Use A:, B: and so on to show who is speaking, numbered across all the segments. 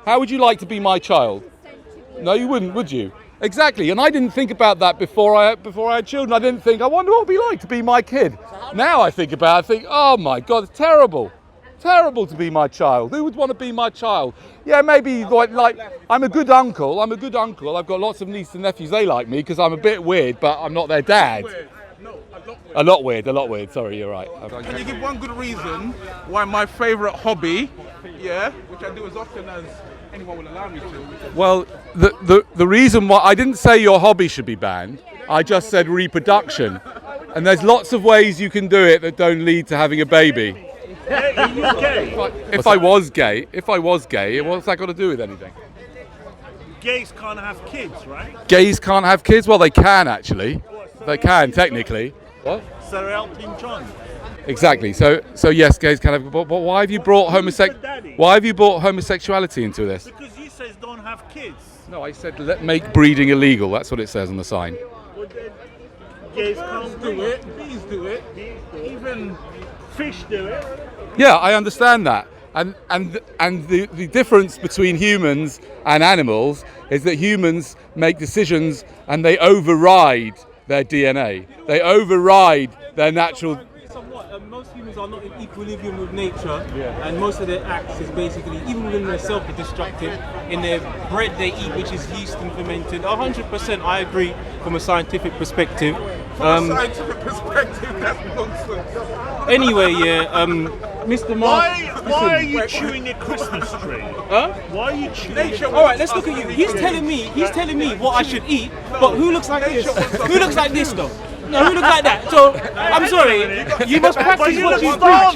A: How would you like to be my child? No, you wouldn't, would you? Exactly, and I didn't think about that before I had children. I didn't think, I wonder what it would be like to be my kid. Now I think about it, I think, oh my God, it's terrible. Terrible to be my child. Who would want to be my child? Yeah, maybe like I'm a good uncle. I've got lots of nieces and nephews. They like me because I'm a bit weird, but I'm not their dad. A lot weird. Sorry, you're right.
B: Can you give one good reason why my favourite hobby, which I do as often as anyone will allow me to?
A: Well, the reason why I didn't say your hobby should be banned, I just said reproduction. And there's lots of ways you can do it that don't lead to having a baby.
C: Are you gay?
A: If I was gay, what's that got to do with anything?
C: Gays can't have kids, right?
A: Gays can't have kids? Well, they can actually. They can technically. What?
C: Sir Elton John.
A: Exactly. So yes, gays can have. But why have you brought homosexuality into this?
C: Because you says don't have kids.
A: No, I said make breeding illegal. That's what it says on the sign.
C: Well, then gays can't
B: Do it. Bees do it. Even
C: fish do it.
A: Yeah, I understand that. And the difference between humans and animals is that humans make decisions and they override their DNA. They override their natural.
D: Most humans are not in equilibrium with nature, and most of their acts is basically, even within themselves, are destructive. In their bread they eat, which is yeast and fermented. 100%, I agree from a scientific perspective.
B: scientific perspective, that's nonsense.
D: Anyway, Mr. Mark.
C: Why are you chewing a Christmas tree?
D: Huh?
C: Why are you chewing?
D: All right, let's look at you. He's telling me what I should eat, but who looks like this? Who looks like this though? No, who looks like that? So I'm sorry. You must practice what you preach.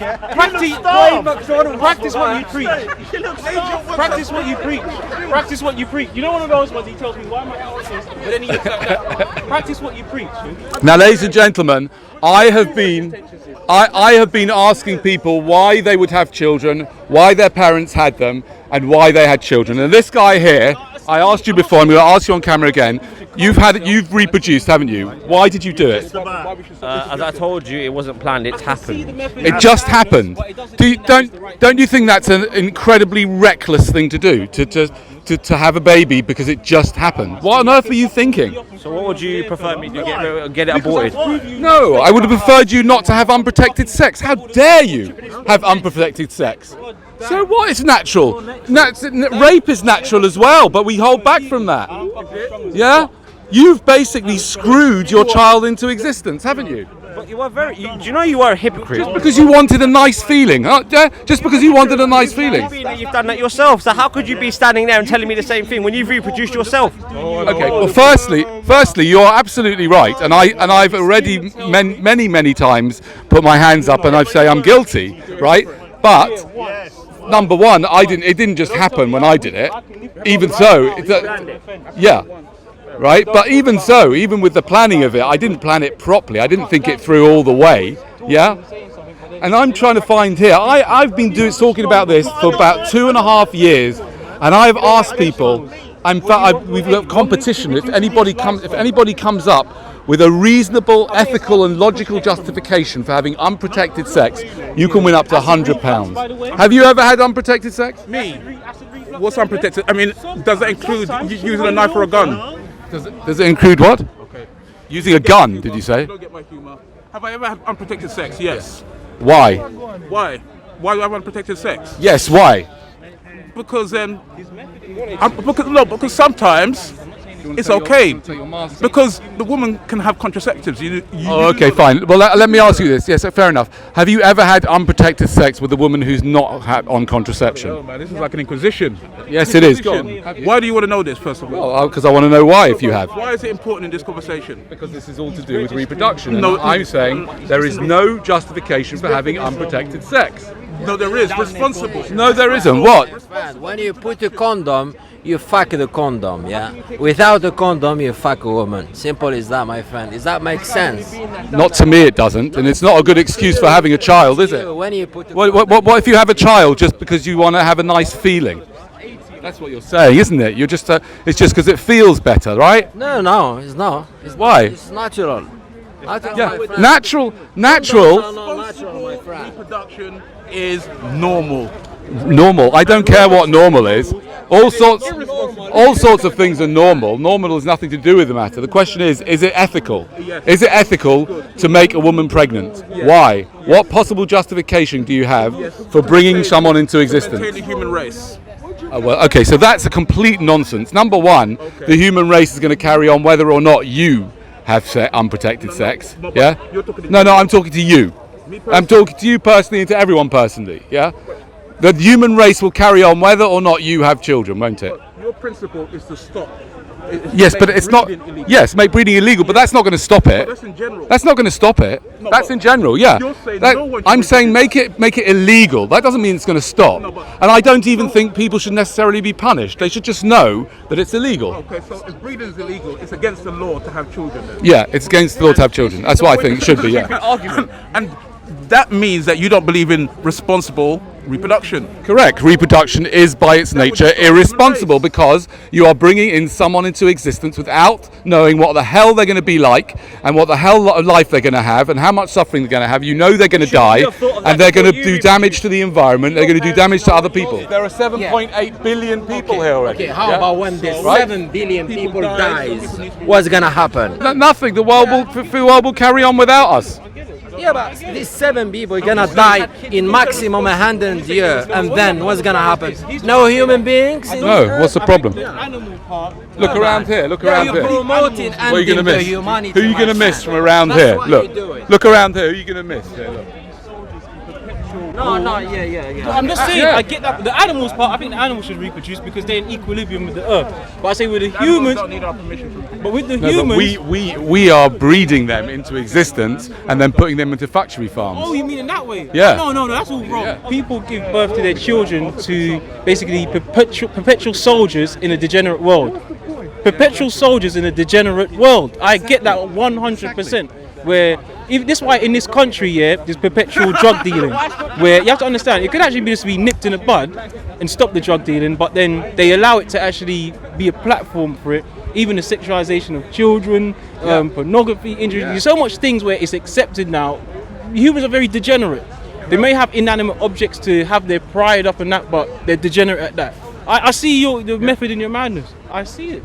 D: Practice what you preach. Practice what you preach. Practice what you preach. You know one of those ones. He tells me why am I artist, but then he looks like that. Practice what you preach.
A: Now, ladies and gentlemen, I have been asking people why they would have children, why their parents had them, and why they had children. And this guy here, I asked you before, I'm going to ask you on camera again. You've reproduced, haven't you? Why did you do it?
E: As I told you, it wasn't planned. It's happened.
A: It just happened. Don't you think that's an incredibly reckless thing to do? To have a baby because it just happened. What on earth were you thinking?
E: So what would you prefer me to get it aborted?
A: No, I would have preferred you not to have unprotected sex. How dare you have unprotected sex? So what is natural? Rape is natural as well, but we hold back from that. Yeah? You've basically screwed your child into existence, haven't you?
E: But you are do you know you are a hypocrite?
A: Just because you wanted a nice feeling, huh? Yeah? Just because you wanted a nice feeling.
E: You've done that yourself, so how could you be standing there and telling me the same thing when you've reproduced yourself?
A: Okay. Well, firstly, you're absolutely right, and I've already many times put my hands up and I say I'm guilty, right? But number one, it didn't just happen when I did it. Even so, yeah. Right, but even so, even with the planning of it, I didn't plan it properly. I didn't think it through all the way. Yeah, and I'm trying to find here. I've been talking about this for about 2.5 years, and I've asked people. We've got competition. If anybody comes up with a reasonable, ethical, and logical justification for having unprotected sex, you can win up to £100. Have you ever had unprotected sex?
B: Me? What's unprotected? I mean, does that include using a knife or a gun?
A: Does it include what? Okay. Using a gun, did you say?
B: Don't get my humour. Have I ever had unprotected sex? Yes.
A: Why?
B: Why? Why do I have unprotected sex?
A: Yes, why?
B: Because because sometimes it's okay. Because the woman can have contraceptives.
A: Okay, fine. Well, let me ask you this. Yes, fair enough. Have you ever had unprotected sex with a woman who's not on contraception?
B: No, man, this is like an inquisition.
A: Yes, it is.
B: Why do you want to know this, first of all?
A: Well, because I want to know why, if you have.
B: Why is it important in this conversation?
A: Because this is all to do with reproduction. No, I'm saying there is no justification for having unprotected sex.
B: No, there is. Responsible.
A: No, there isn't. What?
F: When you put a condom, you fuck the condom, yeah? Without a condom, you fuck a woman. Simple as that, my friend. Does that make sense?
A: Not to me, it doesn't. And it's not a good excuse for having a child, is it?
F: When you put
A: what if you have a child just because you want to have a nice feeling? That's what you're saying, isn't it? You're just it's just because it feels better, right?
F: No, it's not.
A: Why?
F: It's natural.
A: Yeah, natural.
B: Responsible reproduction is normal.
A: Normal. I don't care what normal is. All sorts of things are normal. Normal has nothing to do with the matter. The question is it ethical? Is it ethical to make a woman pregnant? Why? What possible justification do you have for bringing someone into existence?
B: The human race.
A: Well, okay, so that's a complete nonsense. Number one, the human race is going to carry on whether or not you have unprotected sex. Yeah? No, I'm talking to you. I'm talking to you personally and to everyone personally. Yeah? The human race will carry on whether or not you have children, won't it?
B: Your principle is to stop.
A: Yes, but it's not.
B: Illegal.
A: Yes, make breeding illegal, but that's not going to stop it.
B: That's in general.
A: That's not going to stop it.
B: No,
A: that's in general. Yeah.
B: You're saying no one
A: I'm
B: should
A: saying make it illegal. That doesn't mean it's going to stop.
B: No, but-
A: And I don't even think people should necessarily be punished. They should just know that it's illegal.
B: Okay, so if breeding is illegal, it's against the law to have children then.
A: Yeah, it's against the law to have children. That's what I think it should be. Yeah.
B: Argument. And that means that you don't believe in responsible reproduction.
A: Correct. Reproduction is by its nature irresponsible because you are bringing in someone into existence without knowing what the hell they're going to be like and what the hell of life they're going to have and how much suffering they're going to have. You know they're going to die and they're going to do damage to the environment. They're going to do damage to other people. There are 7.8 billion people here already.
F: Okay, how about when the
A: Right?
F: 7 billion people dies? What's gonna happen?
A: Nothing. The world will carry on without us.
F: Yeah, but these 7 people are gonna die in maximum 100 years, and then what's gonna happen? No human beings?
A: No. What's the problem?
D: Animal part.
A: Look around here. Look
F: Yeah,
A: around
F: you're
A: here.
F: promoting
A: What are you going
F: ending
A: to
F: the
A: miss?
F: humanity.
A: Who are you going to
F: my
A: miss
F: friend.
A: from around
F: That's
A: here?
F: what
A: Look.
F: you're doing.
A: Look around here. Who are you going to miss? Here, look.
F: No, yeah.
D: I'm just saying,
A: Yeah.
D: I get that. The animals part, I think the animals should reproduce because they're in equilibrium with the earth. But I say with the
B: Animals
D: humans,
B: don't need our permission from
D: but with the
A: No, but
D: humans.
A: we are breeding them into existence and then putting them into factory farms.
D: Oh, you mean in that way?
A: Yeah.
D: No, that's all wrong.
A: Yeah.
D: People give birth to their children to basically perpetual soldiers in a degenerate world. Perpetual soldiers in a degenerate world. I get that 100%. Where this is why in this country, yeah, there's perpetual drug dealing. Where you have to understand, it could actually be just be nipped in the bud and stop the drug dealing, but then they allow it to actually be a platform for it. Even the sexualization of children, pornography, injury. There's so much things where it's accepted now. Humans are very degenerate. They may have inanimate objects to have their pride up and that, but they're degenerate at that. I see the method in your madness. I see it.